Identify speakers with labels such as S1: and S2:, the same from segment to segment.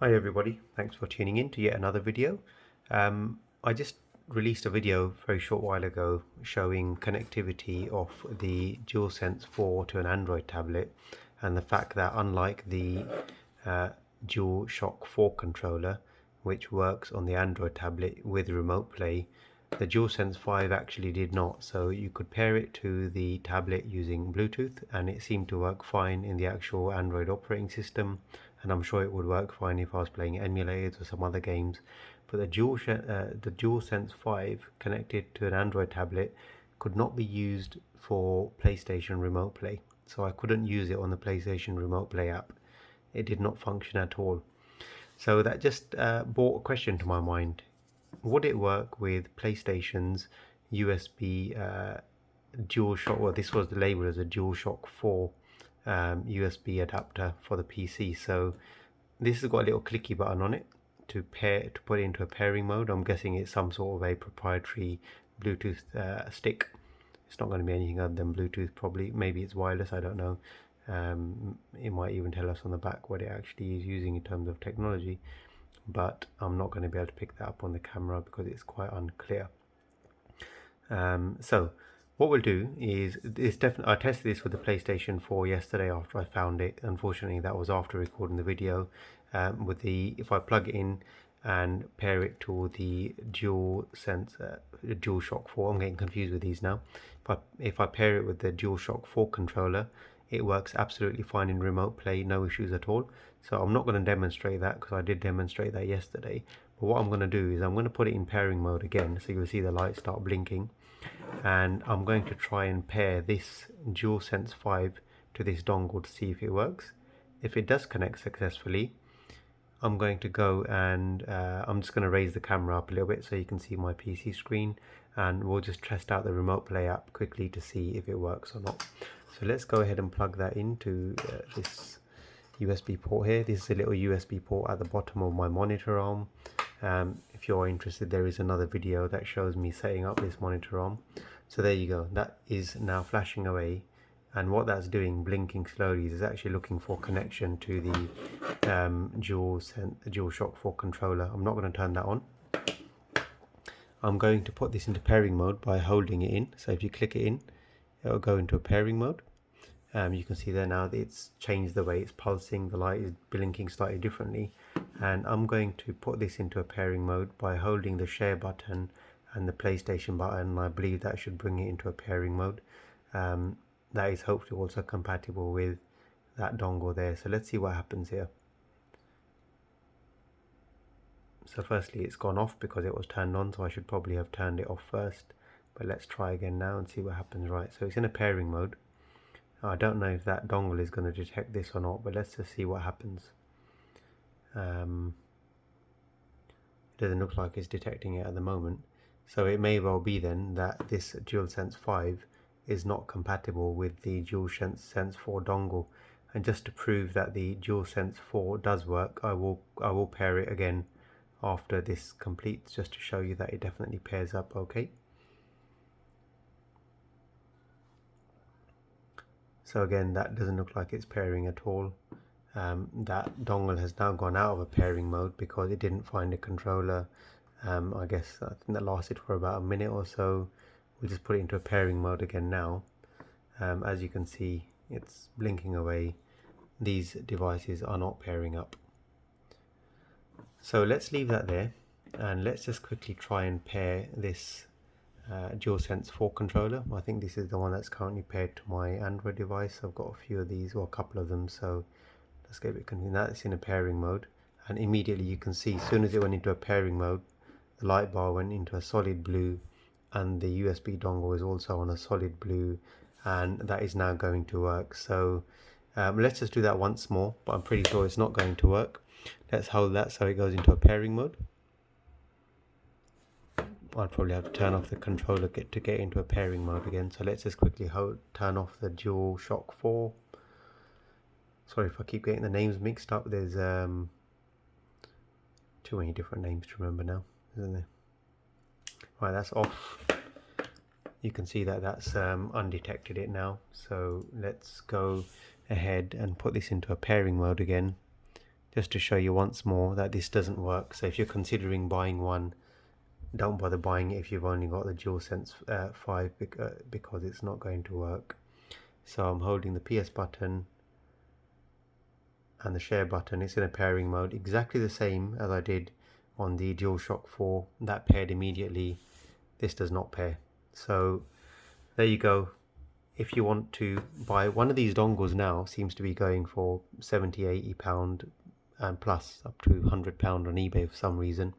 S1: Hi everybody, thanks for tuning in to yet another video. I just released a video a very short while ago showing connectivity of the DualSense 4 to an Android tablet, and the fact that unlike the DualShock 4 controller, which works on the Android tablet with remote play, the DualSense 5 actually did not. So you could pair it to the tablet using Bluetooth and it seemed to work fine in the actual Android operating system, and I'm sure it would work fine if I was playing emulators or some other games. But the DualSense 5 connected to an Android tablet could not be used for PlayStation Remote Play. So I couldn't use it on the PlayStation Remote Play app. It did not function at all. So that just brought a question to my mind. Would it work with PlayStation's USB DualShock? Well, this was labeled as a DualShock 4 USB adapter for the PC. So this has got a little clicky button on it to put it into a pairing mode. I'm guessing it's some sort of a proprietary Bluetooth stick. It's not going to be anything other than Bluetooth, probably. Maybe it's wireless, I don't know. It might even tell us on the back what it actually is using in terms of technology, but I'm not going to be able to pick that up on the camera because it's quite unclear. So what we'll do is I tested this with the PlayStation 4 yesterday after I found it. Unfortunately, that was after recording the video. If I plug it in and pair it to the DualShock 4, I'm getting confused with these now. If I pair it with the DualShock 4 controller, it works absolutely fine in remote play, no issues at all. So I'm not going to demonstrate that because I did demonstrate that yesterday. But what I'm going to do is I'm going to put it in pairing mode again, so you'll see the lights start blinking. And I'm going to try and pair this DualSense 5 to this dongle to see if it works. If it does connect successfully, I'm going to go and I'm just going to raise the camera up a little bit so you can see my PC screen, and we'll just test out the remote play app quickly to see if it works or not. So let's go ahead and plug that into this USB port here. This is a little USB port at the bottom of my monitor arm. If you're interested, there is another video that shows me setting up this monitor arm. So there you go, that is now flashing away, and what that's doing, blinking slowly, is actually looking for connection to the DualShock 4 controller. I'm not going to turn that on. I'm going to put this into pairing mode by holding it in. So if you click it in, it will go into a pairing mode. You can see there now that it's changed the way it's pulsing, the light is blinking slightly differently, and I'm going to put this into a pairing mode by holding the share button and the PlayStation button, and I believe that should bring it into a pairing mode. That is hopefully also compatible with that dongle there. So let's see what happens here. So firstly, it's gone off because it was turned on, so I should probably have turned it off first, but let's try again now and see what happens. Right, so it's in a pairing mode. I don't know if that dongle is going to detect this or not, but let's just see what happens. It doesn't look like it's detecting it at the moment, so it may well be then that this DualSense 5 is not compatible with the DualSense 4 dongle. And just to prove that the DualSense 4 does work, I will pair it again after this completes, just to show you that it definitely pairs up okay. So again, that doesn't look like it's pairing at all. That dongle has now gone out of a pairing mode because it didn't find a controller. I think that lasted for about a minute or so. We'll just put it into a pairing mode again now. As you can see, it's blinking away. These devices are not pairing up. So let's leave that there, and let's just quickly try and pair this DualSense 4 controller. I think this is the one that's currently paired to my Android device. I've got a few of these, or a couple of them, so let's get a bit confused. That's in a pairing mode, and immediately you can see as soon as it went into a pairing mode, the light bar went into a solid blue, and the USB dongle is also on a solid blue, and that is now going to work. So let's just do that once more, but I'm pretty sure it's not going to work. Let's hold that so it goes into a pairing mode. I'll probably have to turn off the controller to get into a pairing mode again. So let's just quickly turn off the DualShock 4. Sorry if I keep getting the names mixed up. There's too many different names to remember now, isn't there? Right, that's off. You can see that that's undetected it now. So let's go ahead and put this into a pairing mode again. just to show you once more that this doesn't work. So if you're considering buying one, don't bother buying it if you've only got the DualSense 5 because it's not going to work. So I'm holding the PS button and the share button. It's in a pairing mode, exactly the same as I did on the DualShock 4. That paired immediately. This does not pair. So there you go. If you want to buy one of these dongles now, seems to be going for 70-80 pound and plus up to £100 on eBay for some reason.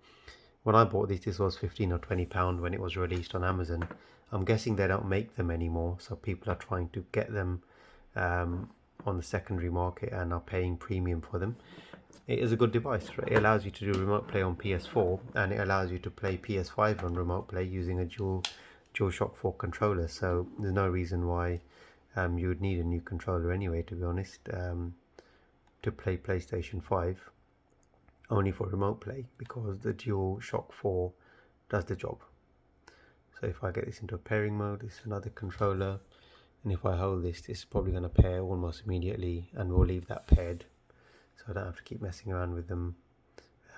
S1: When I bought this was 15 or 20 pound when it was released on Amazon. I'm guessing they don't make them anymore, so people are trying to get them on the secondary market and are paying premium for them. It is a good device. It allows you to do remote play on PS4, and it allows you to play PS5 on remote play using a DualShock 4 controller. So there's no reason why you would need a new controller anyway, to be honest, to play PlayStation 5 only for remote play, because the DualShock 4 does the job. So if I get this into a pairing mode, it's another controller, and if I hold this, it's probably going to pair almost immediately, and we'll leave that paired so I don't have to keep messing around with them.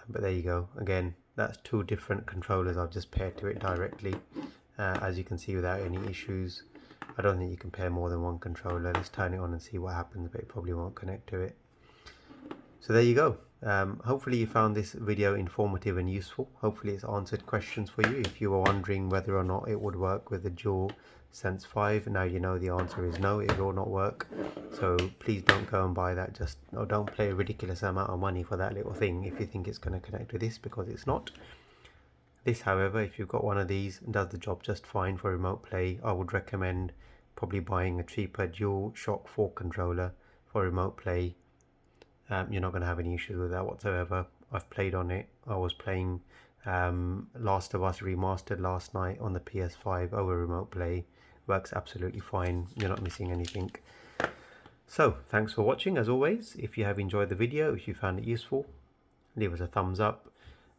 S1: But there you go. Again, that's two different controllers I've just paired to it directly, as you can see, without any issues. I don't think you can pair more than one controller. Let's turn it on and see what happens, but it probably won't connect to it. So there you go. Hopefully you found this video informative and useful. Hopefully it's answered questions for you. If you were wondering whether or not it would work with the DualSense 5, now you know the answer is no, it will not work. So please don't go and buy that. Don't pay a ridiculous amount of money for that little thing if you think it's going to connect to this, because it's not. This, however, if you've got one of these, does the job just fine for remote play. I would recommend probably buying a cheaper DualShock 4 controller for remote play. You're not going to have any issues with that whatsoever. I've played on it. I was playing Last of Us Remastered last night on the PS5 over remote play. Works absolutely fine. You're not missing anything. So thanks for watching. As always, if you have enjoyed the video, if you found it useful, leave us a thumbs up.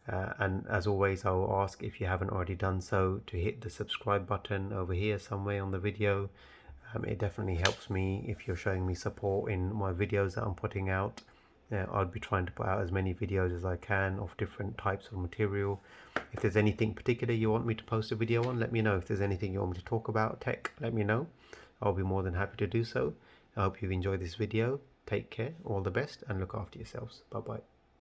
S1: And as always, I will ask, if you haven't already done so, to hit the subscribe button over here somewhere on the video. It definitely helps me if you're showing me support in my videos that I'm putting out. I'll be trying to put out as many videos as I can of different types of material. If there's anything particular you want me to post a video on, let me know. If there's anything you want me to talk about tech, let me know. I'll be more than happy to do so. I hope you've enjoyed this video. Take care, all the best, and look after yourselves. Bye bye.